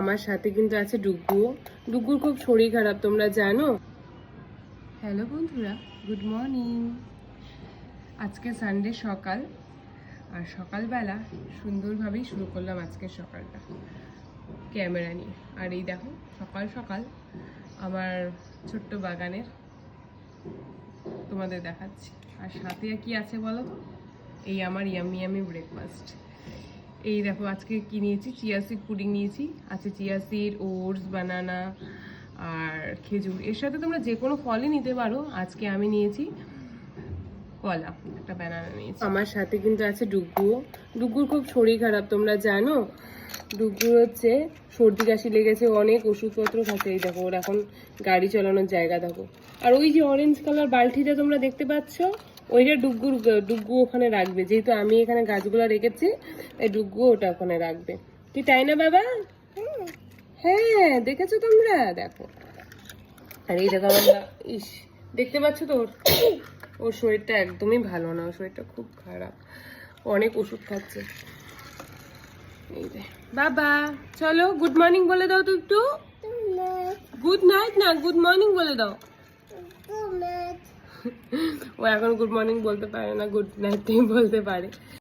আমার সাথে কিন্তু আছে ডুগ্গুও। ডুগ্গুর খুব শরীর খারাপ, তোমরা জানো। হ্যালো বন্ধুরা, গুড মর্নিং। আজকে সানডে সকাল, আর সকালবেলা সুন্দরভাবেই শুরু করলাম আজকের সকালটা ক্যামেরা নিয়ে। আর এই দেখো সকাল সকাল আমার ছোট্ট বাগানের তোমাদের দেখাচ্ছি। আর সাথে কি আছে বলো তো, এই আমার ইয়ামি ইয়ামি ব্রেকফাস্ট। এই দেখো আজকে কি নিয়েছি, চিয়া সিড পুডিং নিয়েছি, আছে চিয়া সিড, ওটস, বানানা আর খেজুর। এর সাথে তোমরা যে কোনো ফলই নিতে পারো। আজকে আমি নিয়েছি কলা, একটা ব্যানানা নিয়েছি। আমার সাথে কিন্তু আছে ডুগ্গুও। ডুগ্গুর খুব শরীর খারাপ, তোমরা জানো। ডুগ্গুর হচ্ছে সর্দি কাশি লেগেছে, অনেক ওষুধপত্র খাচ্ছে। এই দেখো ওর এখন গাড়ি চালানোর জায়গা দেখো। আর ওই যে অরেঞ্জ কালার বালতিটা তোমরা দেখতে পাচ্ছ, ওইটা ডুগ্গু ওখানে রাখবে। যেহেতু আমি এখানে গাছগুলো রেখেছি, এই ডুগ্গু ওটা ওখানে রাখবে। কি তাই না বাবা? হ্যাঁ, দেখেছো তোমরা? দেখো। আর এই দেখো আমরা, ইস, দেখতে পাচ্ছ তো ওর শরীরটা একদমই ভালো না, ওর শরীরটা খুব খারাপ, অনেক ওষুধ খাচ্ছে। এই যে বাবা, চলো গুড মর্নিং বলে দাও তো একটু। গুড নাইট না, গুড মর্নিং বলে দাও। ও এখন গুড মর্নিং বলতে পারে না, গুড নাইট বলতে পারে।